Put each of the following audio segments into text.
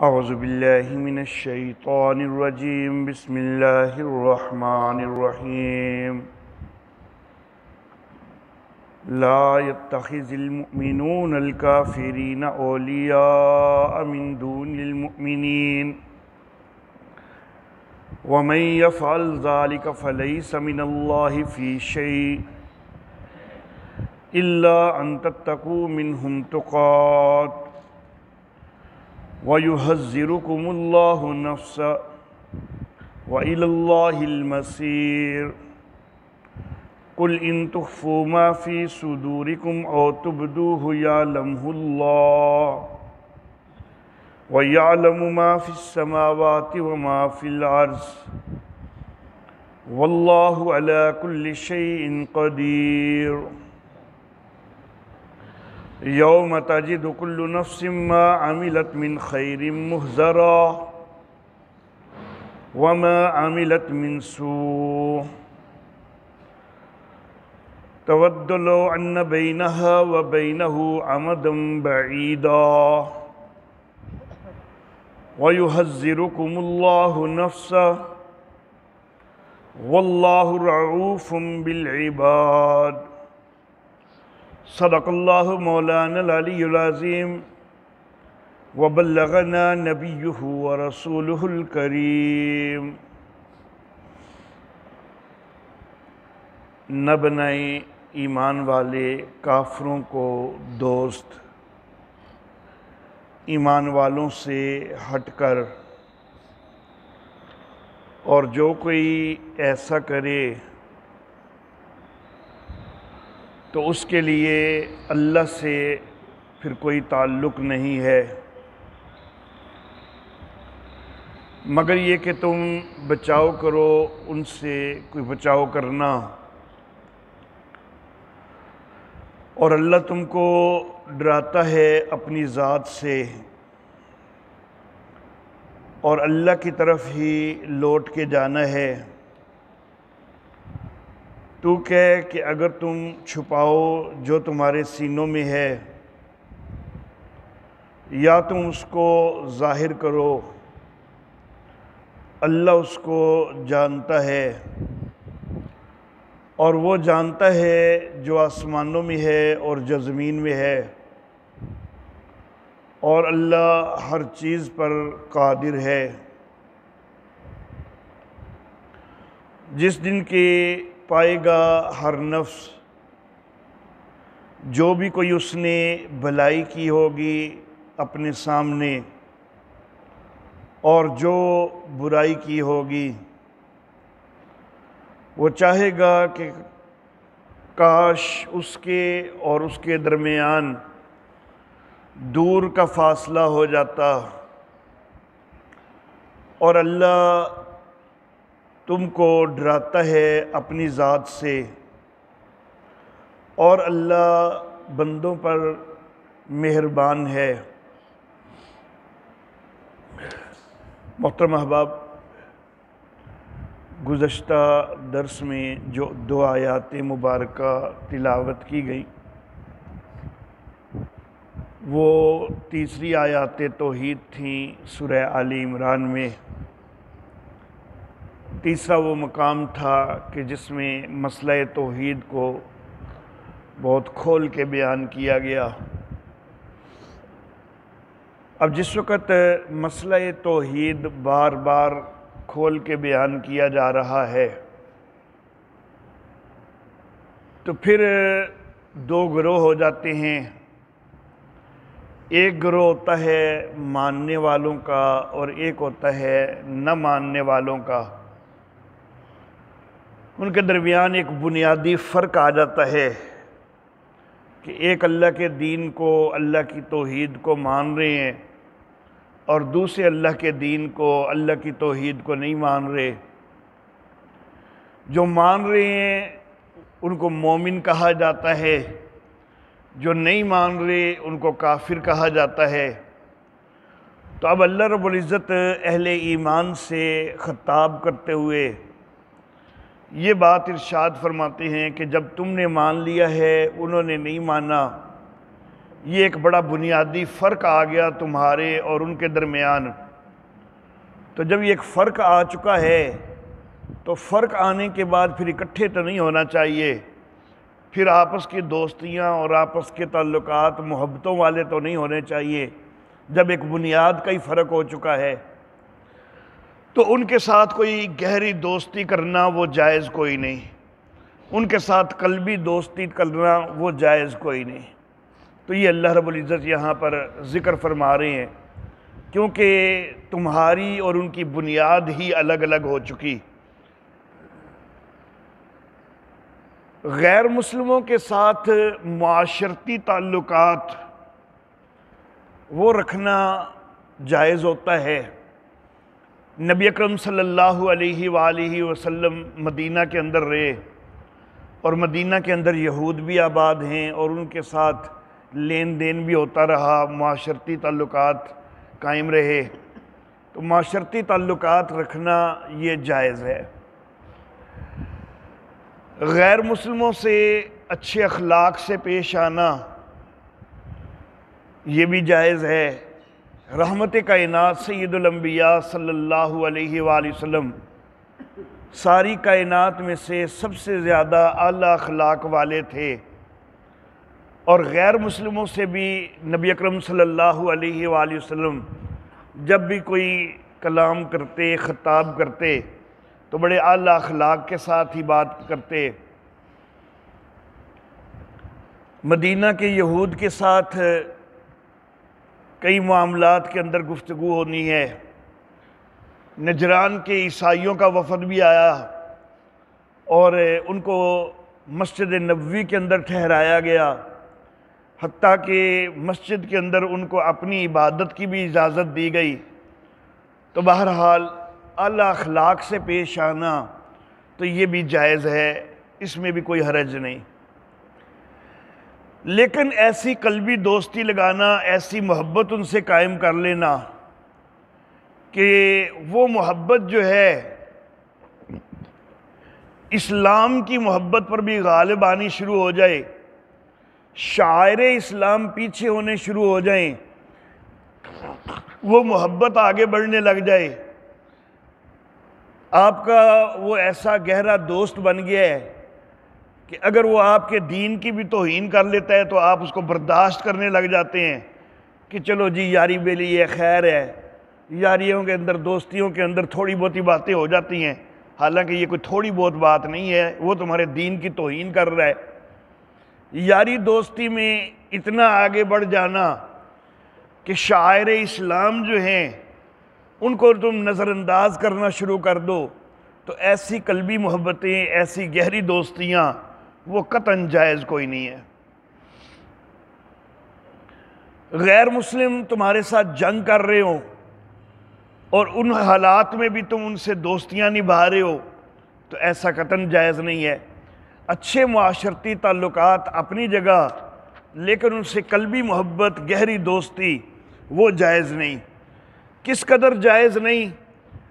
اعوذ باللہ من الشیطان الرجیم بسم اللہ الرحمن الرحیم لا يتخذ المؤمنون الكافرین اولیاء من دون المؤمنین ومن يفعل ذلك فليس من اللہ فی شیء الا ان تتقوا منهم تقات وَيُحَذِّرُكُمُ اللَّهُ نَفْسَهُ وَإِلَى اللَّهِ الْمَصِيرُ قُلْ إِن تُخْفُوا مَا فِي صُدُورِكُمْ أَوْ تُبْدُوهُ يَعْلَمْهُ اللَّهُ وَيَعْلَمُ مَا فِي السَّمَاوَاتِ وَمَا فِي الْأَرْضِ وَاللَّهُ عَلَى كُلِّ شَيْءٍ قَدِيرٌ یوم تجد کل نفس ما عملت من خیر محضرا وما عملت من سوء تود لو ان بینها وبینه امدا بعیدا ویحذرکم اللہ نفسه واللہ رعوف بالعباد صدق اللہ مولانا العلی العظیم وبلغنا نبیہ ورسولہ الکریم۔ نہ بنائیں ایمان والے کافروں کو دوست، ایمان والوں سے ہٹ کر، اور جو کوئی ایسا کرے تو اس کے لیے اللہ سے پھر کوئی تعلق نہیں ہے مگر یہ کہ تم بچاؤ کرو ان سے کوئی بچاؤ کرنا، اور اللہ تم کو ڈراتا ہے اپنی ذات سے، اور اللہ کی طرف ہی لوٹ کے جانا ہے۔ تو کہہ کہ اگر تم چھپاؤ جو تمہارے سینوں میں ہے یا تم اس کو ظاہر کرو، اللہ اس کو جانتا ہے، اور وہ جانتا ہے جو آسمانوں میں ہے اور جو زمین میں ہے، اور اللہ ہر چیز پر قادر ہے۔ جس دن کے پائے گا ہر نفس جو بھی کوئی اس نے بھلائی کی ہوگی اپنے سامنے اور جو برائی کی ہوگی، وہ چاہے گا کہ کاش اس کے اور اس کے درمیان دور کا فاصلہ ہو جاتا، اور اللہ تم کو ڈراتا ہے اپنی ذات سے، اور اللہ بندوں پر مہربان ہے۔ محترم احباب، گزشتہ درس میں جو دو آیات مبارکہ تلاوت کی گئی وہ تیسری آیات توحید تھیں سورہ آل عمران میں۔ تیسرا وہ مقام تھا کہ جس میں مسئلہ توحید کو بہت کھول کے بیان کیا گیا۔ اب جس وقت مسئلہ توحید بار بار کھول کے بیان کیا جا رہا ہے تو پھر دو گروہ ہو جاتے ہیں۔ ایک گروہ ہوتا ہے ماننے والوں کا اور ایک ہوتا ہے نہ ماننے والوں کا۔ ان کے درمیان ایک بنیادی فرق آ جاتا ہے کہ ایک اللہ کے دین کو، اللہ کی توحید کو مان رہے ہیں، اور دوسرے اللہ کے دین کو، اللہ کی توحید کو نہیں مان رہے۔ جو مان رہے ہیں ان کو مومن کہا جاتا ہے، جو نہیں مان رہے ان کو کافر کہا جاتا ہے۔ تو اب اللہ رب العزت اہل ایمان سے خطاب کرتے ہوئے یہ بات ارشاد فرماتے ہیں کہ جب تم نے مان لیا ہے انہوں نے نہیں مانا، یہ ایک بڑا بنیادی فرق آ گیا تمہارے اور ان کے درمیان۔ تو جب یہ ایک فرق آ چکا ہے تو فرق آنے کے بعد پھر اکٹھے تو نہیں ہونا چاہیے، پھر آپس کی دوستیاں اور آپس کے تعلقات محبتوں والے تو نہیں ہونے چاہیے۔ جب ایک بنیاد کا ہی فرق ہو چکا ہے تو ان کے ساتھ کوئی گہری دوستی کرنا وہ جائز کوئی نہیں، ان کے ساتھ قلبی دوستی کرنا وہ جائز کوئی نہیں۔ تو یہ اللہ رب العزت یہاں پر ذکر فرما رہے ہیں، کیونکہ تمہاری اور ان کی بنیاد ہی الگ الگ ہو چکی۔ غیر مسلموں کے ساتھ معاشرتی تعلقات وہ رکھنا جائز ہوتا ہے۔ نبی اکرم صلی اللہ علیہ وآلہ وسلم مدینہ کے اندر رہے، اور مدینہ کے اندر یہود بھی آباد ہیں، اور ان کے ساتھ لین دین بھی ہوتا رہا، معاشرتی تعلقات قائم رہے۔ تو معاشرتی تعلقات رکھنا یہ جائز ہے۔ غیر مسلموں سے اچھے اخلاق سے پیش آنا یہ بھی جائز ہے۔ رحمت کائنات سید الانبیاء صلی اللہ علیہ وآلہ وسلم ساری کائنات میں سے سب سے زیادہ اعلیٰ اخلاق والے تھے، اور غیر مسلموں سے بھی نبی اکرم صلی اللہ علیہ وآلہ وسلم جب بھی کوئی کلام کرتے، خطاب کرتے تو بڑے اعلیٰ اخلاق کے ساتھ ہی بات کرتے۔ مدینہ کے یہود کے ساتھ کئی معاملات کے اندر گفتگو ہونی ہے۔ نجران کے عیسائیوں کا وفد بھی آیا اور ان کو مسجد نبوی کے اندر ٹھہرایا گیا، حتیٰ کہ مسجد کے اندر ان کو اپنی عبادت کی بھی اجازت دی گئی۔ تو بہرحال اعلیٰ اخلاق سے پیش آنا تو یہ بھی جائز ہے، اس میں بھی کوئی حرج نہیں۔ لیکن ایسی قلبی دوستی لگانا، ایسی محبت ان سے قائم کر لینا کہ وہ محبت جو ہے اسلام کی محبت پر بھی غالب آنی شروع ہو جائے، شعائر اسلام پیچھے ہونے شروع ہو جائیں، وہ محبت آگے بڑھنے لگ جائے، آپ کا وہ ایسا گہرا دوست بن گیا ہے کہ اگر وہ آپ کے دین کی بھی توہین کر لیتا ہے تو آپ اس کو برداشت کرنے لگ جاتے ہیں کہ چلو جی یاری بیلی یہ خیر ہے۔ یاریوں کے اندر، دوستیوں کے اندر تھوڑی بہت باتیں ہو جاتی ہیں، حالانکہ یہ کوئی تھوڑی بہت بات نہیں ہے، وہ تمہارے دین کی توہین کر رہا ہے۔ یاری دوستی میں اتنا آگے بڑھ جانا کہ شاعر اسلام جو ہیں ان کو تم نظر انداز کرنا شروع کر دو، تو ایسی قلبی محبتیں، ایسی گہری دوستیاں وہ قطعاً جائز کوئی نہیں ہے۔ غیر مسلم تمہارے ساتھ جنگ کر رہے ہوں اور ان حالات میں بھی تم ان سے دوستیاں نبھا رہے ہو تو ایسا قطعاً جائز نہیں ہے۔ اچھے معاشرتی تعلقات اپنی جگہ، لیکن ان سے قلبی محبت، گہری دوستی وہ جائز نہیں۔ کس قدر جائز نہیں؟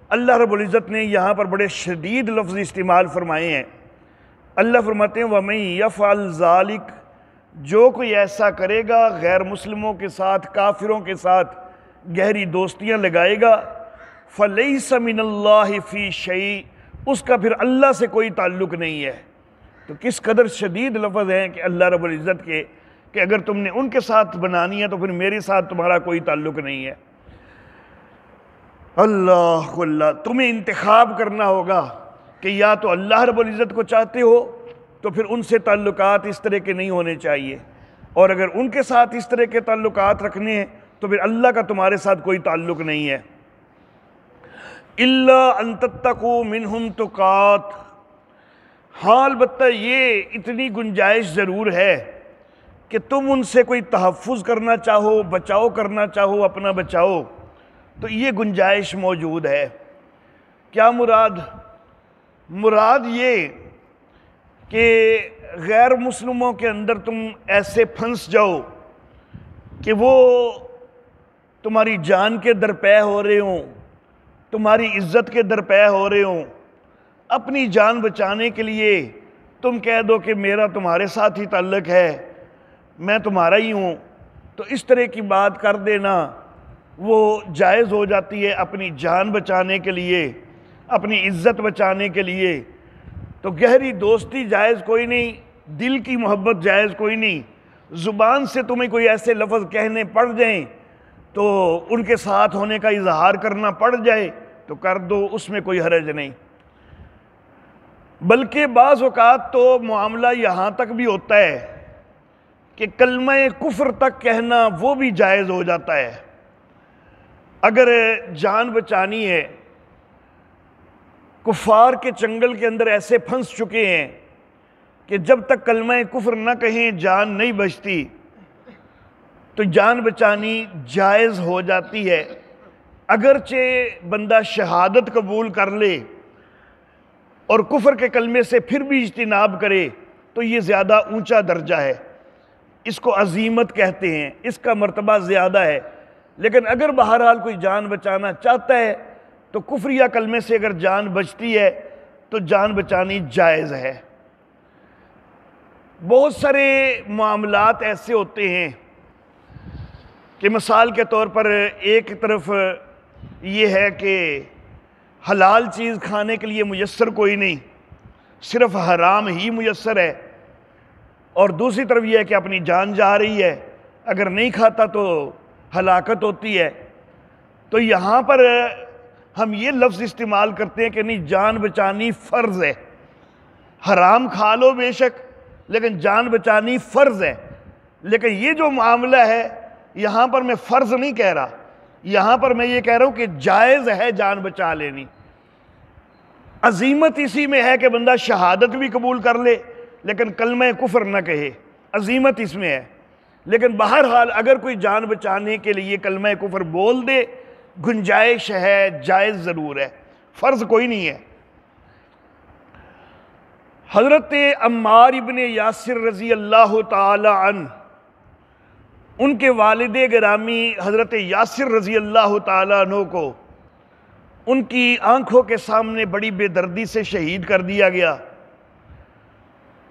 اللہ رب العزت نے یہاں پر بڑے شدید لفظ استعمال فرمائے ہیں۔ اللہ فرماتے ہیں وَمَن يَفْعَلْ ذَلِكَ، جو کوئی ایسا کرے گا، غیر مسلموں کے ساتھ، کافروں کے ساتھ گہری دوستیاں لگائے گا، فَلَيْسَ مِنَ اللَّهِ فِي شَيْءٍ، اس کا پھر اللہ سے کوئی تعلق نہیں ہے۔ تو کس قدر شدید لفظ ہیں کہ اللہ رب العزت کے، کہ اگر تم نے ان کے ساتھ بنانی ہے تو پھر میرے ساتھ تمہارا کوئی تعلق نہیں ہے۔ اللہ تمہیں انتخاب کرنا ہوگا کہ یا تو اللہ رب العزت کو چاہتے ہو تو پھر ان سے تعلقات اس طرح کے نہیں ہونے چاہیے، اور اگر ان کے ساتھ اس طرح کے تعلقات رکھنے ہیں تو پھر اللہ کا تمہارے ساتھ کوئی تعلق نہیں ہے۔ إِلَّا أَن تَتَّقُوا مِنْهُمْ تُقَاتٍ، ہاں البتہ یہ اتنی گنجائش ضرور ہے کہ تم ان سے کوئی تحفظ کرنا چاہو، بچاؤ کرنا چاہو، اپنا بچاؤ، تو یہ گنجائش موجود ہے۔ کیا مراد؟ مراد یہ کہ غیر مسلموں کے اندر تم ایسے پھنس جاؤ کہ وہ تمہاری جان کے درپے ہو رہے ہوں، تمہاری عزت کے درپے ہو رہے ہوں، اپنی جان بچانے کے لیے تم کہہ دو کہ میرا تمہارے ساتھ ہی تعلق ہے، میں تمہارا ہی ہوں، تو اس طرح کی بات کر دینا وہ جائز ہو جاتی ہے اپنی جان بچانے کے لیے، اپنی عزت بچانے کے لیے۔ تو گہری دوستی جائز کوئی نہیں، دل کی محبت جائز کوئی نہیں۔ زبان سے تمہیں کوئی ایسے لفظ کہنے پڑ جائیں تو ان کے ساتھ ہونے کا اظہار کرنا پڑ جائے تو کر دو، اس میں کوئی حرج نہیں۔ بلکہ بعض اوقات تو معاملہ یہاں تک بھی ہوتا ہے کہ کلمہ کفر تک کہنا وہ بھی جائز ہو جاتا ہے۔ اگر جان بچانی ہے، کفار کے چنگل کے اندر ایسے پھنس چکے ہیں کہ جب تک کلمہ کفر نہ کہیں جان نہیں بچتی، تو جان بچانی جائز ہو جاتی ہے۔ اگرچہ بندہ شہادت قبول کر لے اور کفر کے کلمے سے پھر بھی اجتناب کرے تو یہ زیادہ اونچا درجہ ہے، اس کو عظیمت کہتے ہیں، اس کا مرتبہ زیادہ ہے۔ لیکن اگر بہرحال کوئی جان بچانا چاہتا ہے تو کفریہ کلمے سے اگر جان بچتی ہے تو جان بچانی جائز ہے۔ بہت سارے معاملات ایسے ہوتے ہیں کہ مثال کے طور پر ایک طرف یہ ہے کہ حلال چیز کھانے کے لیے میسر کوئی نہیں، صرف حرام ہی میسر ہے، اور دوسری طرف یہ ہے کہ اپنی جان جا رہی ہے، اگر نہیں کھاتا تو ہلاکت ہوتی ہے۔ تو یہاں پر ہم یہ لفظ استعمال کرتے ہیں کہ نہیں، جان بچانی فرض ہے۔ حرام کھا لو بے شک، لیکن جان بچانی فرض ہے۔ لیکن یہ جو معاملہ ہے یہاں پر میں فرض نہیں کہہ رہا، یہاں پر میں یہ کہہ رہا ہوں کہ جائز ہے جان بچا لینی۔ عظیمت اسی میں ہے کہ بندہ شہادت بھی قبول کر لے لیکن کلمہ کفر نہ کہے، عظیمت اس میں ہے۔ لیکن بہرحال اگر کوئی جان بچانے کے لیے کلمہ کفر بول دے، گنجائش ہے، جائز ضرور ہے، فرض کوئی نہیں ہے۔ حضرت عمار ابن یاسر رضی اللہ تعالی عنہ، ان کے والد گرامی حضرت یاسر رضی اللہ تعالی عنہ کو ان کی آنکھوں کے سامنے بڑی بے دردی سے شہید کر دیا گیا۔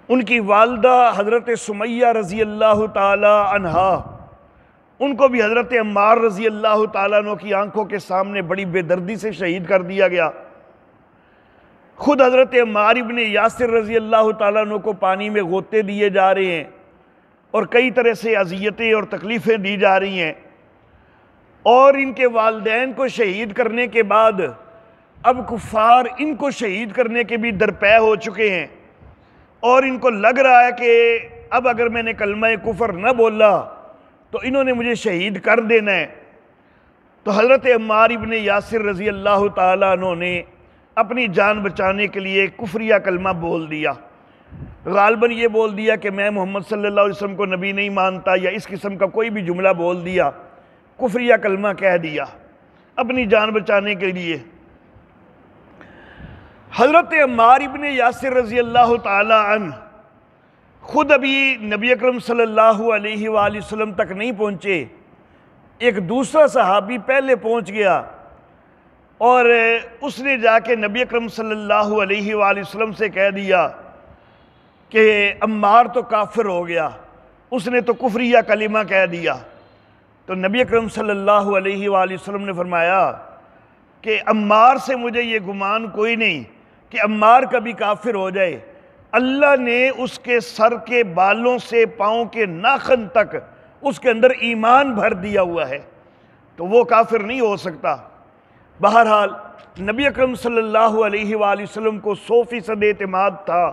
ان کی والدہ حضرت سمیہ رضی اللہ تعالی عنہا، ان کو بھی حضرت عمار رضی اللہ تعالیٰ عنہ کی آنکھوں کے سامنے بڑی بے دردی سے شہید کر دیا گیا۔ خود حضرت عمار ابن یاسر رضی اللہ تعالیٰ عنہ کو پانی میں غوطے دیے جا رہے ہیں اور کئی طرح سے اذیتیں اور تکلیفیں دی جا رہی ہیں، اور ان کے والدین کو شہید کرنے کے بعد اب کفار ان کو شہید کرنے کے بھی درپے ہو چکے ہیں، اور ان کو لگ رہا ہے کہ اب اگر میں نے کلمہ کفر نہ بولا تو انہوں نے مجھے شہید کر دینا ہے۔ تو حضرت عمار ابن یاسر رضی اللہ تعالیٰ عنہ نے اپنی جان بچانے کے لیے کفریہ کلمہ بول دیا، غالباً یہ بول دیا کہ میں محمد صلی اللہ علیہ وسلم کو نبی نہیں مانتا، یا اس قسم کا کوئی بھی جملہ بول دیا، کفریہ کلمہ کہہ دیا اپنی جان بچانے کے لیے۔ حضرت عمار ابن یاسر رضی اللہ تعالی عنہ خود ابھی نبی اکرم صلی اللہ علیہ وآلہ وسلم تک نہیں پہنچے، ایک دوسرا صحابی پہلے پہنچ گیا، اور اس نے جا کے نبی اکرم صلی اللہ علیہ وآلہ وسلم سے کہہ دیا کہ عمار تو کافر ہو گیا، اس نے تو کفریہ کلمہ کہہ دیا۔ تو نبی اکرم صلی اللہ علیہ وآلہ وسلم نے فرمایا کہ عمار سے مجھے یہ گمان کوئی نہیں کہ عمار کبھی کافر ہو جائے، اللہ نے اس کے سر کے بالوں سے پاؤں کے ناخن تک اس کے اندر ایمان بھر دیا ہوا ہے، تو وہ کافر نہیں ہو سکتا۔ بہرحال نبی اکرم صلی اللہ علیہ وآلہ وسلم کو 100% اعتماد تھا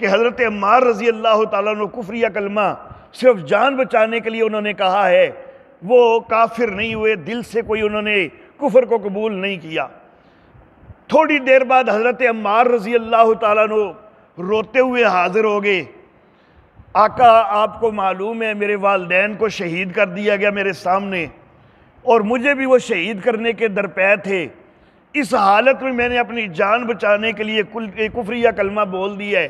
کہ حضرت عمار رضی اللہ تعالیٰ عنہ کفریہ کلمہ صرف جان بچانے کے لیے انہوں نے کہا ہے، وہ کافر نہیں ہوئے، دل سے کوئی انہوں نے کفر کو قبول نہیں کیا۔ تھوڑی دیر بعد حضرت عمار رضی اللہ تعالیٰ عنہ روتے ہوئے حاضر ہو گئے، آقا آپ کو معلوم ہے میرے والدین کو شہید کر دیا گیا میرے سامنے، اور مجھے بھی وہ شہید کرنے کے درپے تھے، اس حالت میں نے اپنی جان بچانے کے لیے کفریہ کلمہ بول دیا ہے،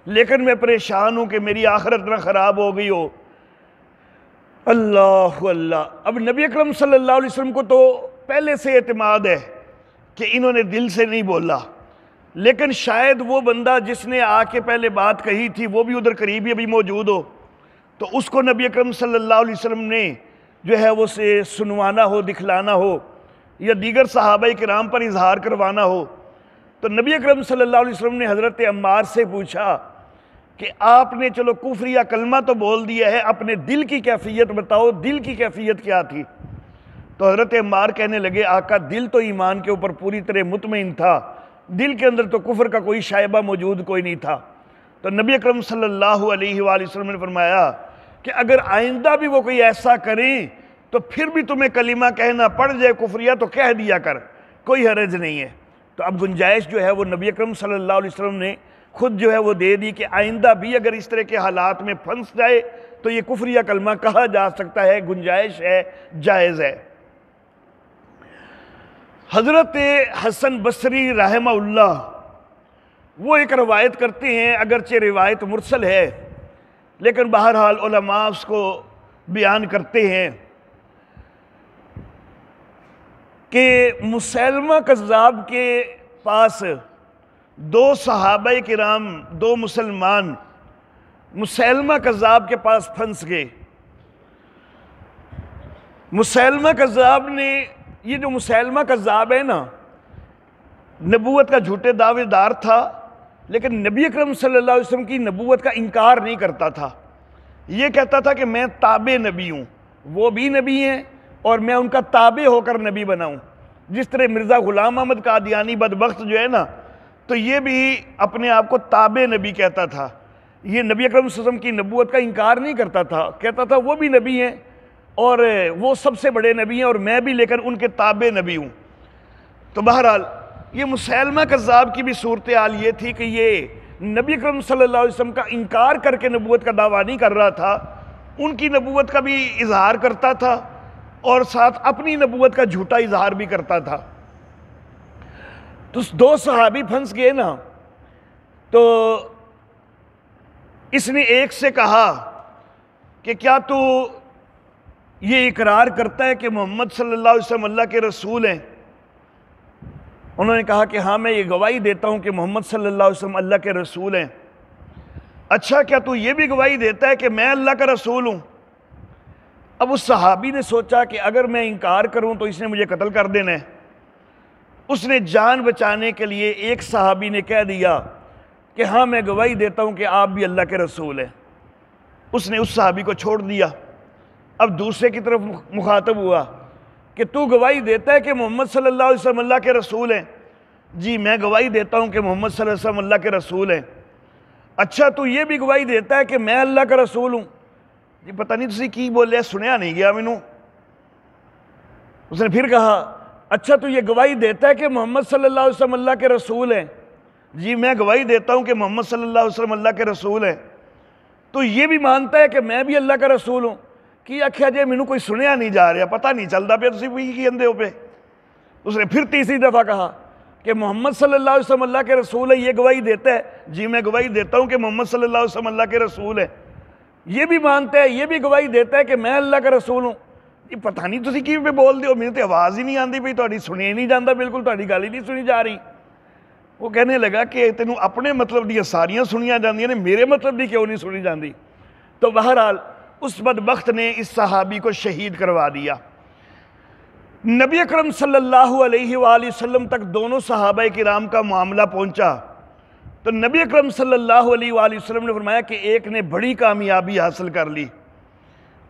لیکن میں پریشان ہوں کہ میری آخرت نہ خراب ہو گئی ہو۔ اللہ اللہ، اب نبی اکرم صلی اللہ علیہ وسلم کو تو پہلے سے اعتماد ہے کہ انہوں نے دل سے نہیں بولا، لیکن شاید وہ بندہ جس نے آ کے پہلے بات کہی تھی وہ بھی ادھر قریب ہی ابھی موجود ہو، تو اس کو نبی اکرم صلی اللہ علیہ وسلم نے جو ہے وہ سنوانا ہو، دکھلانا ہو، یا دیگر صحابہ کرام پر اظہار کروانا ہو، تو نبی اکرم صلی اللہ علیہ وسلم نے حضرت عمار سے پوچھا کہ آپ نے چلو کفر یا کلمہ تو بول دیا ہے، اپنے دل کی کیفیت بتاؤ، دل کی کیفیت کیا تھی؟ تو حضرت عمار کہنے لگے آقا دل تو ایمان کے اوپر پوری طرح مطمئن تھا، دل کے اندر تو کفر کا کوئی شائبہ موجود کوئی نہیں تھا۔ تو نبی اکرم صلی اللہ علیہ وآلہ وسلم نے فرمایا کہ اگر آئندہ بھی وہ کوئی ایسا کریں تو پھر بھی تمہیں کلمہ کہنا پڑ جائے کفریہ تو کہہ دیا کر، کوئی حرج نہیں ہے۔ تو اب گنجائش جو ہے وہ نبی اکرم صلی اللہ علیہ وسلم نے خود جو ہے وہ دے دی کہ آئندہ بھی اگر اس طرح کے حالات میں پھنس جائے تو یہ کفریہ کلمہ کہا جا سکتا ہے، گنجائش ہے، جائز ہے۔ حضرت حسن بصری رحمہ اللہ وہ ایک روایت کرتے ہیں، اگرچہ روایت مرسل ہے لیکن بہرحال علماء اس کو بیان کرتے ہیں کہ مسیلمہ کذاب کے پاس دو صحابہ کرام، دو مسلمان مسیلمہ کذاب کے پاس پھنس گئے۔ مسیلمہ کذاب نے، یہ جو مسیلمہ کذاب ہے نا، نبوت کا جھوٹے دعوے دار تھا لیکن نبی اکرم صلی اللہ علیہ وسلم کی نبوت کا انکار نہیں کرتا تھا۔ یہ کہتا تھا کہ میں تابع نبی ہوں، وہ بھی نبی ہیں اور میں ان کا تابع ہو کر نبی بناؤں۔ جس طرح مرزا غلام احمد قادیانی بدبخت جو ہے نا، تو یہ بھی اپنے آپ کو تابع نبی کہتا تھا۔ یہ نبی اکرم صلی اللہ علیہ وسلم کی نبوت کا انکار نہیں کرتا تھا، کہتا تھا وہ بھی نبی ہیں اور وہ سب سے بڑے نبی ہیں اور میں بھی لیکن ان کے تابع نبی ہوں۔ تو بہرحال یہ مسیلمہ کذاب کی بھی صورتحال یہ تھی کہ یہ نبی اکرم صلی اللہ علیہ وسلم کا انکار کر کے نبوت کا دعویٰ نہیں کر رہا تھا، ان کی نبوت کا بھی اظہار کرتا تھا اور ساتھ اپنی نبوت کا جھوٹا اظہار بھی کرتا تھا۔ تو دو صحابی پھنس گئے نا، تو اس نے ایک سے کہا کہ کیا تو یہ اقرار کرتا ہے کہ محمد صلی اللہ علیہ وسلم اللہ کے رسول ہیں؟ انہوں نے کہا کہ ہاں میں یہ گواہی دیتا ہوں کہ محمد صلی اللہ علیہ وسلم اللہ کے رسول ہیں۔ اچھا کیا تو یہ بھی گواہی دیتا ہے کہ میں اللہ کا رسول ہوں؟ اب اس صحابی نے سوچا کہ اگر میں انکار کروں تو اس نے مجھے قتل کر دینا ہے۔ اس نے جان بچانے کے لیے ایک صحابی نے کہہ دیا کہ ہاں میں گواہی دیتا ہوں کہ آپ بھی اللہ کے رسول ہیں۔ اس نے اس صحابی کو چھوڑ دیا۔ اب دوسرے کی طرف مخاطب ہوا کہ تو گواہی دیتا ہے کہ محمد صلی اللہ علیہ وسلم اللہ کے رسول ہیں؟ جی میں گواہی دیتا ہوں کہ محمد صلی اللہ علیہ وسلم اللہ کے رسول ہیں۔ اچھا تو یہ بھی گواہی دیتا ہے کہ میں اللہ کا رسول ہوں؟ جی پتہ نہیں تسی کی بولے، سنیا نہیں گیا مینوں۔ اس نے پھر کہا اچھا تو یہ گواہی دیتا ہے کہ محمد صلی اللہ علیہ وسلم اللہ کے رسول ہیں؟ جی میں گواہی دیتا ہوں کہ محمد صلی اللہ علیہ وسلم اللہ کے رسول ہیں۔ تو یہ بھی مانتا ہے کہ میں بھی اللہ کا رسول ہوں؟ کی آکھیا جے مینوں کوئی سنیا نہیں جا رہا، پتہ نہیں چلتا پہ تسی کوئی کی اندے ہو پہ۔ اس نے پھر تیسری دفعہ کہا کہ محمد صلی اللہ علیہ وسلم اللہ کے رسول ہے، یہ گواہی دیتا ہے؟ جی میں گواہی دیتا ہوں کہ محمد صلی اللہ علیہ وسلم اللہ کے رسول ہے۔ یہ بھی مانتا ہے، یہ بھی گواہی دیتا ہے کہ میں اللہ کا رسول ہوں۔ یہ پتہ نہیں تسی کی پہ بول دیو، میرے تے آواز ہی نہیں آندی پئی، تہاڈی سنی نہیں جاندا، بالکل تہاڈی گل ہی نہیں سنی جا رہی۔ وہ کہنے لگا کہ تینوں اپنے مطلب دیاں ساریاں سنیاں جاندیاں نے، میرے مطلب دی کیوں نہیں سنی جاندی؟ تو بہرحال اس بدبخت نے اس صحابی کو شہید کروا دیا۔ نبی اکرم صلی اللہ علیہ وآلہ وسلم تک دونوں صحابہ کرام کا معاملہ پہنچا تو نبی اکرم صلی اللہ علیہ وآلہ وسلم نے فرمایا کہ ایک نے بڑی کامیابی حاصل کر لی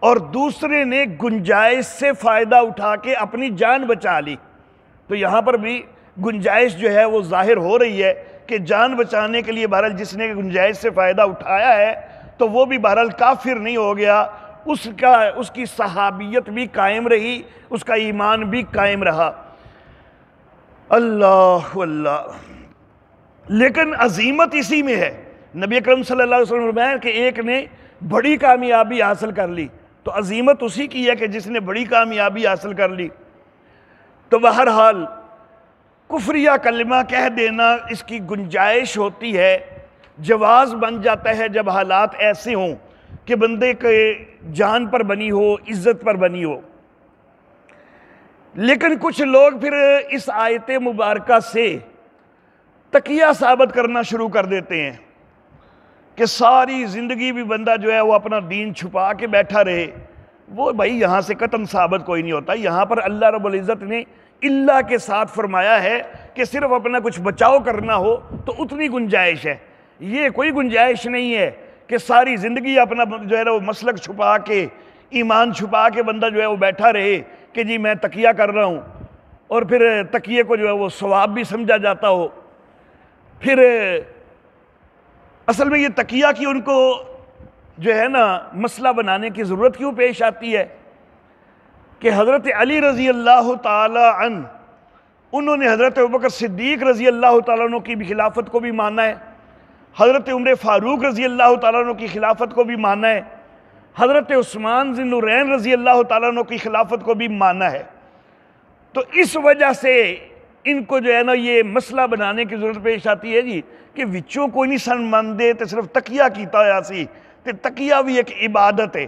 اور دوسرے نے گنجائش سے فائدہ اٹھا کے اپنی جان بچا لی۔ تو یہاں پر بھی گنجائش جو ہے وہ ظاہر ہو رہی ہے کہ جان بچانے کے لیے بہرحال جس نے گنجائش سے فائدہ اٹھایا ہے تو وہ بھی بہرحال کافر نہیں ہو گیا، اس کی صحابیت بھی قائم رہی، اس کا ایمان بھی قائم رہا۔ اللہ اللہ، لیکن عظیمت اسی میں ہے۔ نبی اکرم صلی اللہ علیہ وسلم نے فرمایا کہ ایک نے بڑی کامیابی حاصل کر لی، تو عظیمت اسی کی ہے کہ جس نے بڑی کامیابی حاصل کر لی۔ تو بہرحال کفریہ کلمہ کہہ دینا اس کی گنجائش ہوتی ہے، جواز بن جاتا ہے جب حالات ایسے ہوں کہ بندے کے جان پر بنی ہو، عزت پر بنی ہو۔ لیکن کچھ لوگ پھر اس آیت مبارکہ سے تقیہ ثابت کرنا شروع کر دیتے ہیں کہ ساری زندگی بھی بندہ جو ہے وہ اپنا دین چھپا کے بیٹھا رہے، وہ بھائی یہاں سے قطعاً ثابت کوئی نہیں ہوتا۔ یہاں پر اللہ رب العزت نے اللہ کے ساتھ فرمایا ہے کہ صرف اپنا کچھ بچاؤ کرنا ہو تو اتنی گنجائش ہے، یہ کوئی گنجائش نہیں ہے کہ ساری زندگی اپنا جو ہے وہ مسلک چھپا کے، ایمان چھپا کے بندہ جو ہے وہ بیٹھا رہے کہ جی میں تقیہ کر رہا ہوں، اور پھر تقیے کو جو ہے وہ ثواب بھی سمجھا جاتا ہو۔ پھر اصل میں یہ تقیہ کی ان کو جو ہے نا مسئلہ بنانے کی ضرورت کیوں پیش آتی ہے کہ حضرت علی رضی اللہ تعالی عنہ، انہوں نے حضرت ابوبکر صدیق رضی اللہ تعالیٰ عنہ کی بھی خلافت کو بھی مانا ہے، حضرت عمر فاروق رضی اللہ تعالیٰ عنہ کی خلافت کو بھی مانا ہے، حضرت عثمان ذی النورین رضی اللہ تعالیٰ عنہ کی خلافت کو بھی مانا ہے۔ تو اس وجہ سے ان کو جو ہے نا یہ مسئلہ بنانے کی ضرورت پیش آتی ہے جی کہ وچوں کوئی نہیں سن مانتے تے صرف تقیہ کیتا ہوا سی، تے تقیہ بھی ایک عبادت ہے۔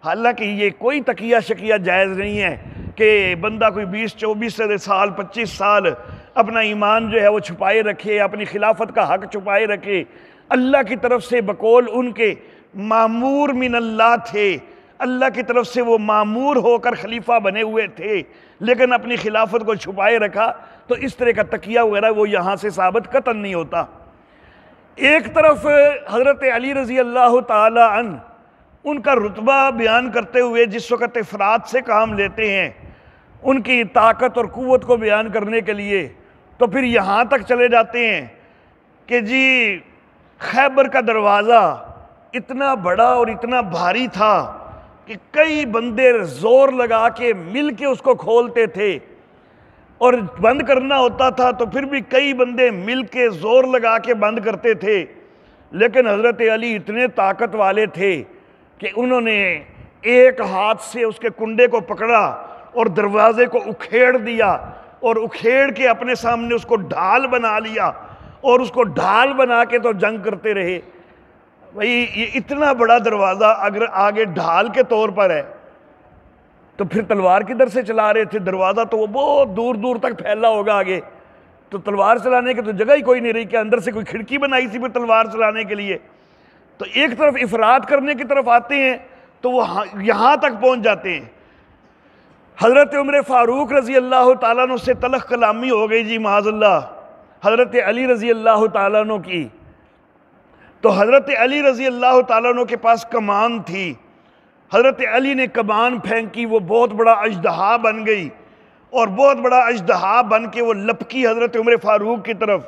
حالانکہ یہ کوئی تقیہ شکیہ جائز نہیں ہے کہ بندہ کوئی 20-24 سال 25 سال اپنا ایمان جو ہے وہ چھپائے رکھے، اپنی خلافت کا حق چھپائے رکھے۔ اللہ کی طرف سے بقول ان کے مامور من اللہ تھے، اللہ کی طرف سے وہ مامور ہو کر خلیفہ بنے ہوئے تھے، لیکن اپنی خلافت کو چھپائے رکھا، تو اس طرح کا تقیہ وغیرہ وہ یہاں سے ثابت قطعاً نہیں ہوتا۔ ایک طرف حضرت علی رضی اللہ تعالی عنہ ان کا رتبہ بیان کرتے ہوئے جس وقت افراد سے کام لیتے ہیں، ان کی طاقت اور قوت کو بیان کرنے کے لیے، تو پھر یہاں تک چلے جاتے ہیں کہ جی خیبر کا دروازہ اتنا بڑا اور اتنا بھاری تھا کہ کئی بندے زور لگا کے مل کے اس کو کھولتے تھے، اور بند کرنا ہوتا تھا تو پھر بھی کئی بندے مل کے زور لگا کے بند کرتے تھے، لیکن حضرت علی اتنے طاقت والے تھے کہ انہوں نے ایک ہاتھ سے اس کے کنڈے کو پکڑا اور دروازے کو اکھیڑ دیا، اور اکھیڑ کے اپنے سامنے اس کو ڈھال بنا لیا، اور اس کو ڈھال بنا کے تو جنگ کرتے رہے۔ بھئی یہ اتنا بڑا دروازہ اگر آگے ڈھال کے طور پر ہے تو پھر تلوار کدھر سے چلا رہے تھے؟ دروازہ تو وہ بہت دور دور تک پھیلا ہوگا آگے، تو تلوار چلانے کی تو جگہ ہی کوئی نہیں رہی کہ اندر سے کوئی کھڑکی بنائی تھی پھر تلوار چلانے کے لیے۔ تو ایک طرف افراد کرنے کی طرف آتے ہیں تو وہ یہاں تک پہنچ جاتے ہیں۔ حضرت عمر فاروق رضی اللہ تعالیٰ عنہ سے تلخ کلامی ہو گئی جی معاذ اللہ حضرت علی رضی اللہ تعالیٰ عنہ کی، تو حضرت علی رضی اللہ تعالیٰ عنہ کے پاس کمان تھی، حضرت علی نے کمان پھینکی، وہ بہت بڑا اژدہا بن گئی، اور بہت بڑا اژدہا بن کے وہ لپکی حضرت عمر فاروق کی طرف۔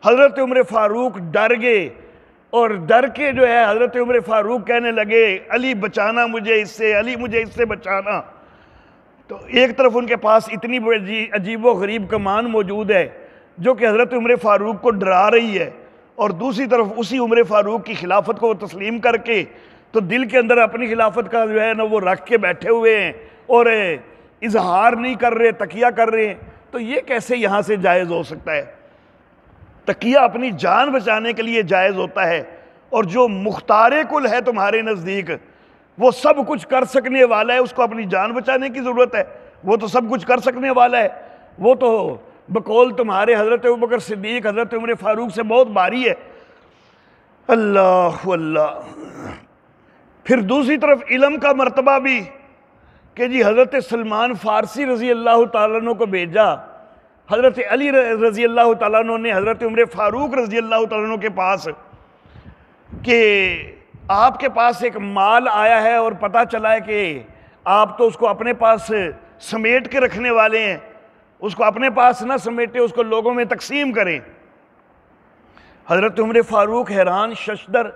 حضرت عمر فاروق ڈر گئے، اور ڈر کے جو ہے حضرت عمر فاروق کہنے لگے علی بچانا مجھے اس سے، علی مجھے اس سے بچانا۔ تو ایک طرف ان کے پاس اتنی بڑی عجیب و غریب کمان موجود ہے جو کہ حضرت عمر فاروق کو ڈرا رہی ہے، اور دوسری طرف اسی عمر فاروق کی خلافت کو وہ تسلیم کر کے تو دل کے اندر اپنی خلافت کا جو ہے نا وہ رکھ کے بیٹھے ہوئے ہیں اور اظہار نہیں کر رہے، تقیہ کر رہے ہیں۔ تو یہ کیسے یہاں سے جائز ہو سکتا ہے؟ تقیہ اپنی جان بچانے کے لیے جائز ہوتا ہے، اور جو مختار کل ہے تمہارے نزدیک وہ سب کچھ کر سکنے والا ہے، اس کو اپنی جان بچانے کی ضرورت ہے؟ وہ تو سب کچھ کر سکنے والا ہے، وہ تو بقول تمہارے حضرت ابوبکر صدیق حضرت عمر فاروق سے بہت بھاری ہے۔ اللہ اللہ۔ پھر دوسری طرف علم کا مرتبہ بھی کہ جی حضرت سلمان فارسی رضی اللہ تعالیٰ عنہ کو بھیجا، حضرت علی رضی اللہ تعالیٰ عنہ نے حضرت عمر فاروق رضی اللہ تعالیٰ عنہ کے پاس کہ آپ کے پاس ایک مال آیا ہے اور پتہ چلا ہے کہ آپ تو اس کو اپنے پاس سمیٹ کے رکھنے والے ہیں، اس کو اپنے پاس نہ سمیٹے، اس کو لوگوں میں تقسیم کریں۔ حضرت عمر فاروق حیران ششدر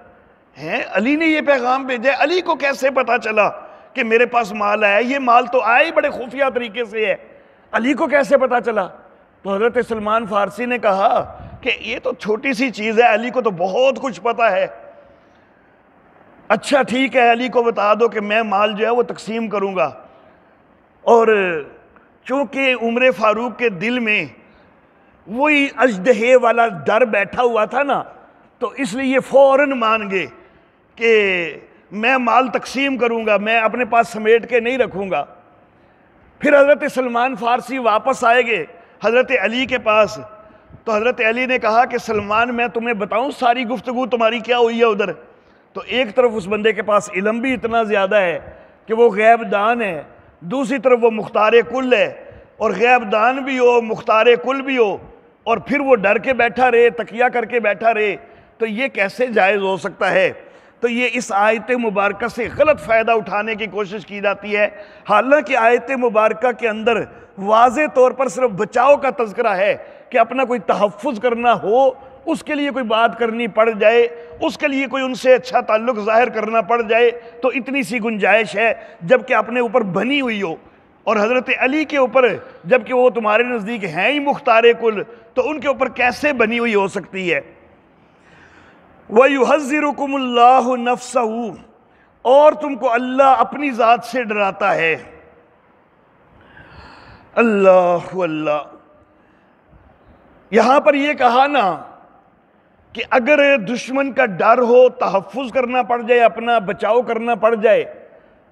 ہیں، علی نے یہ پیغام بھیجا، علی کو کیسے پتہ چلا کہ میرے پاس مال آیا؟ یہ مال تو آیا ہی بڑے خفیہ طریقے سے ہے، علی کو کیسے پتہ چلا؟ تو حضرت سلمان فارسی نے کہا کہ یہ تو چھوٹی سی چیز ہے، علی کو تو بہت کچھ پتہ ہے۔ اچھا ٹھیک ہے، علی کو بتا دو کہ میں مال جو ہے وہ تقسیم کروں گا۔ اور چونکہ عمر فاروق کے دل میں وہی اژدہے والا ڈر بیٹھا ہوا تھا نا، تو اس لیے یہ فوراً مان گئے کہ میں مال تقسیم کروں گا، میں اپنے پاس سمیٹ کے نہیں رکھوں گا۔ پھر حضرت سلمان فارسی واپس آئے گے حضرت علی کے پاس، تو حضرت علی نے کہا کہ سلمان میں تمہیں بتاؤں ساری گفتگو تمہاری کیا ہوئی ہے ادھر؟ تو ایک طرف اس بندے کے پاس علم بھی اتنا زیادہ ہے کہ وہ غیب دان ہے، دوسری طرف وہ مختار کل ہے، اور غیب دان بھی ہو مختار کل بھی ہو، اور پھر وہ ڈر کے بیٹھا رہے، تکیہ کر کے بیٹھا رہے، تو یہ کیسے جائز ہو سکتا ہے؟ تو یہ اس آیت مبارکہ سے غلط فائدہ اٹھانے کی کوشش کی جاتی ہے، حالانکہ آیت مبارکہ کے اندر واضح طور پر صرف بچاؤ کا تذکرہ ہے کہ اپنا کوئی تحفظ کرنا ہو، اس کے لیے کوئی بات کرنی پڑ جائے، اس کے لیے کوئی ان سے اچھا تعلق ظاہر کرنا پڑ جائے تو اتنی سی گنجائش ہے، جبکہ اپنے اوپر بنی ہوئی ہو۔ اور حضرت علی کے اوپر جبکہ وہ تمہارے نزدیک ہیں ہی مختار کل، تو ان کے اوپر کیسے بنی ہوئی ہو سکتی ہے؟ وَيُحَذِّرُكُمُ اللَّهُ نَفْسَهُ، اور تم کو اللہ اپنی ذات سے ڈراتا ہے۔ اللہ اللہ، یہاں پر یہ کہا نا کہ اگر دشمن کا ڈر ہو، تحفظ کرنا پڑ جائے، اپنا بچاؤ کرنا پڑ جائے،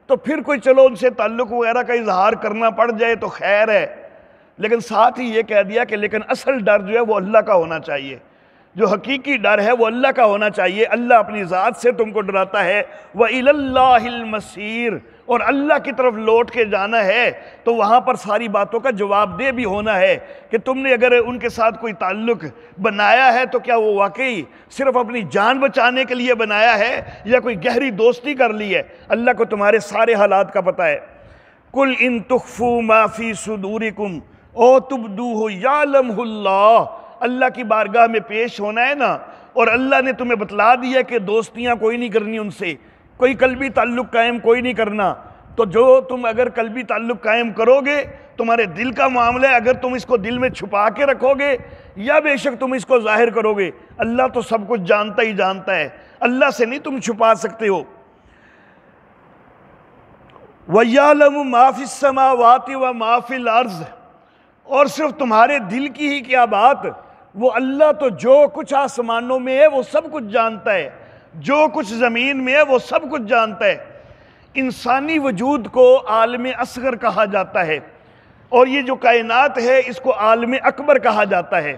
تو پھر کوئی چلو ان سے تعلق وغیرہ کا اظہار کرنا پڑ جائے تو خیر ہے، لیکن ساتھ ہی یہ کہہ دیا کہ لیکن اصل ڈر جو ہے وہ اللہ کا ہونا چاہیے، جو حقیقی ڈر ہے وہ اللہ کا ہونا چاہیے۔ اللہ اپنی ذات سے تم کو ڈراتا ہے، وَإِلَى اللَّهِ الْمَصِيرُ، اور اللہ کی طرف لوٹ کے جانا ہے، تو وہاں پر ساری باتوں کا جواب دہ بھی ہونا ہے کہ تم نے اگر ان کے ساتھ کوئی تعلق بنایا ہے تو کیا وہ واقعی صرف اپنی جان بچانے کے لیے بنایا ہے یا کوئی گہری دوستی کر لی ہے؟ اللہ کو تمہارے سارے حالات کا پتہ ہے۔ قُلْ إِن تُخْفُوا مَا فِي صُدُورِكُمْ أَوْ تُبْدُوهُ يَعْلَمْهُ اللَّهُ، اللہ کی بارگاہ میں پیش ہونا ہے نا، اور اللہ نے تمہیں بتلا دیا کہ دوستیاں کوئی نہیں کرنی ان سے، کوئی قلبی تعلق قائم کوئی نہیں کرنا، تو جو تم اگر قلبی تعلق قائم کرو گے تمہارے دل کا معاملہ ہے، اگر تم اس کو دل میں چھپا کے رکھو گے یا بے شک تم اس کو ظاہر کرو گے، اللہ تو سب کچھ جانتا ہی جانتا ہے، اللہ سے نہیں تم چھپا سکتے ہو۔ وَيَعْلَمُ مَا فِي السَّمَاوَاتِ وَمَا فِي الْأَرْضِ، اور صرف تمہارے دل کی ہی کیا بات، وہ اللہ تو جو کچھ آسمانوں میں ہے وہ سب کچھ جانتا ہے، جو کچھ زمین میں ہے وہ سب کچھ جانتا ہے۔ انسانی وجود کو عالم اصغر کہا جاتا ہے، اور یہ جو کائنات ہے اس کو عالم اکبر کہا جاتا ہے۔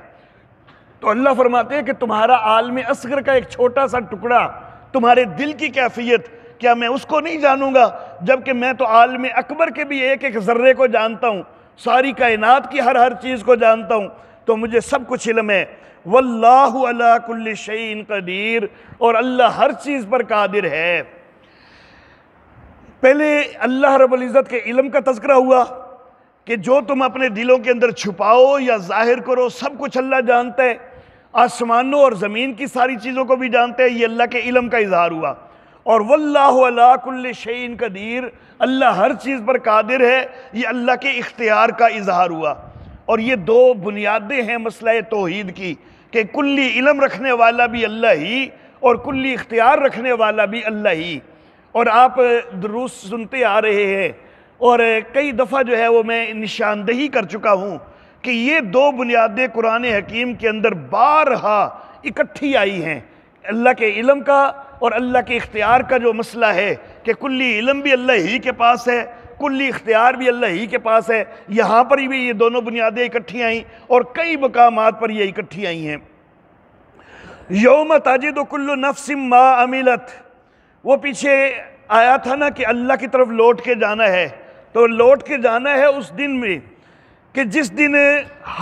تو اللہ فرماتے ہیں کہ تمہارا عالم اصغر کا ایک چھوٹا سا ٹکڑا، تمہارے دل کی کیفیت، کیا میں اس کو نہیں جانوں گا؟ جبکہ میں تو عالم اکبر کے بھی ایک ایک ذرے کو جانتا ہوں، ساری کائنات کی ہر چیز کو جانتا ہوں، تو مجھے سب کچھ علم ہے۔ واللہ علی کل شیء قدیر، اور اللہ ہر چیز پر قادر ہے۔ پہلے اللہ رب العزت کے علم کا تذکرہ ہوا کہ جو تم اپنے دلوں کے اندر چھپاؤ یا ظاہر کرو سب کچھ اللہ جانتا ہے، آسمانوں اور زمین کی ساری چیزوں کو بھی جانتا ہے، یہ اللہ کے علم کا اظہار ہوا۔ اور واللہ علی کل شیء قدیر، اللہ ہر چیز پر قادر ہے، یہ اللہ کے اختیار کا اظہار ہوا۔ اور یہ دو بنیادیں ہیں مسئلہ توحید کی کہ کلی علم رکھنے والا بھی اللہ ہی اور کلی اختیار رکھنے والا بھی اللہ ہی۔ اور آپ دروس سنتے آ رہے ہیں اور کئی دفعہ جو ہے وہ میں نشاندہی کر چکا ہوں کہ یہ دو بنیادیں قرآن حکیم کے اندر بارہا اکٹھی آئی ہیں، اللہ کے علم کا اور اللہ کے اختیار کا جو مسئلہ ہے کہ کلی علم بھی اللہ ہی کے پاس ہے، کلی اختیار بھی اللہ ہی کے پاس ہے، یہاں پر بھی یہ دونوں بنیادیں اکٹھی آئیں اور کئی مقامات پر یہ اکٹھی آئی ہیں۔ یوم تجد کل نفس ما عملت، وہ پیچھے آیا تھا نا کہ اللہ کی طرف لوٹ کے جانا ہے، تو لوٹ کے جانا ہے اس دن میں کہ جس دن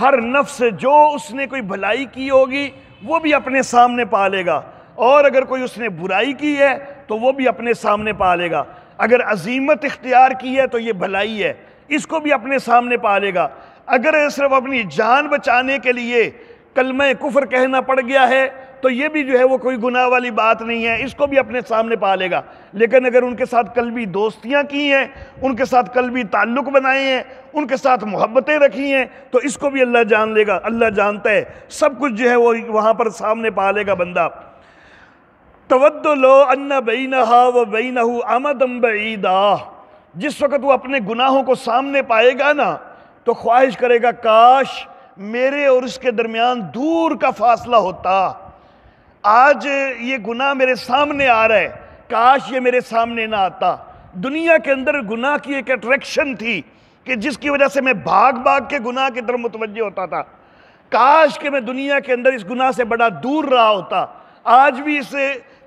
ہر نفس جو اس نے کوئی بھلائی کی ہوگی وہ بھی اپنے سامنے پا لے گا، اور اگر کوئی اس نے برائی کی ہے تو وہ بھی اپنے سامنے پا لے گا۔ اگر عظیمت اختیار کی ہے تو یہ بھلائی ہے، اس کو بھی اپنے سامنے پا لے گا۔ اگر صرف اپنی جان بچانے کے لیے کلمہ کفر کہنا پڑ گیا ہے تو یہ بھی جو ہے وہ کوئی گناہ والی بات نہیں ہے، اس کو بھی اپنے سامنے پا لے گا۔ لیکن اگر ان کے ساتھ قلبی دوستیاں کی ہیں، ان کے ساتھ قلبی تعلق بنائے ہیں، ان کے ساتھ محبتیں رکھی ہیں، تو اس کو بھی اللہ جان لے گا۔ اللہ جانتا ہے سب کچھ جو ہے وہ وہاں پر سامنے پا لے گا بندہ۔ تود لو ان بینہا و بینہ امدا بعیدا، جس وقت وہ اپنے گناہوں کو سامنے پائے گا نا تو خواہش کرے گا کاش میرے اور اس کے درمیان دور کا فاصلہ ہوتا، آج یہ گناہ میرے سامنے آ رہا ہے، کاش یہ میرے سامنے نہ آتا۔ دنیا کے اندر گناہ کی ایک اٹریکشن تھی کہ جس کی وجہ سے میں بھاگ بھاگ کے گناہ کی طرف متوجہ ہوتا تھا، کاش کہ میں دنیا کے اندر اس گناہ سے بڑا دور رہا ہوتا، آج بھی اس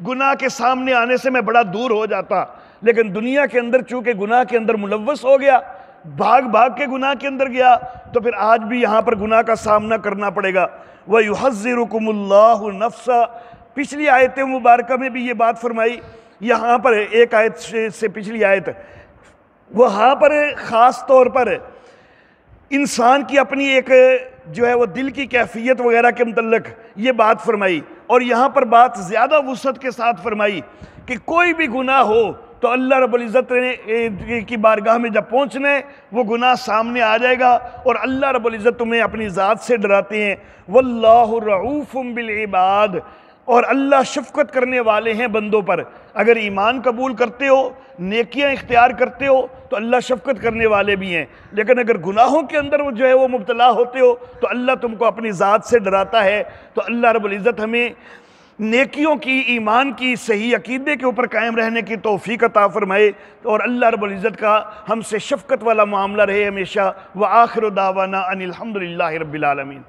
گناہ کے سامنے آنے سے میں بڑا دور ہو جاتا، لیکن دنیا کے اندر چونکہ گناہ کے اندر ملوث ہو گیا، بھاگ بھاگ کے گناہ کے اندر گیا، تو پھر آج بھی یہاں پر گناہ کا سامنا کرنا پڑے گا۔ وَيُحَذِّرُكُمُ اللَّهُ نَفْسَ، پچھلی آیت مبارکہ میں بھی یہ بات فرمائی، یہاں پر ایک آیت سے پچھلی آیت، وہاں پر خاص طور پر انسان کی اپنی ایک جو ہے وہ دل کی کیفیت وغیرہ کے متعلق یہ بات فرمائی، اور یہاں پر بات زیادہ وسعت کے ساتھ فرمائی کہ کوئی بھی گناہ ہو تو اللہ رب العزت کی بارگاہ میں جب پہنچنا ہے وہ گناہ سامنے آ جائے گا، اور اللہ رب العزت تمہیں اپنی ذات سے ڈراتے ہیں۔ واللہ رعوف بالعباد، اور اللہ شفقت کرنے والے ہیں بندوں پر۔ اگر ایمان قبول کرتے ہو، نیکیاں اختیار کرتے ہو تو اللہ شفقت کرنے والے بھی ہیں، لیکن اگر گناہوں کے اندر جو ہے وہ مبتلا ہوتے ہو تو اللہ تم کو اپنی ذات سے ڈراتا ہے۔ تو اللہ رب العزت ہمیں نیکیوں کی، ایمان کی، صحیح عقیدے کے اوپر قائم رہنے کی توفیق عطا فرمائے، اور اللہ رب العزت کا ہم سے شفقت والا معاملہ رہے ہمیشہ۔ وآخر دعوانا ان الحمدللہ رب العالمین۔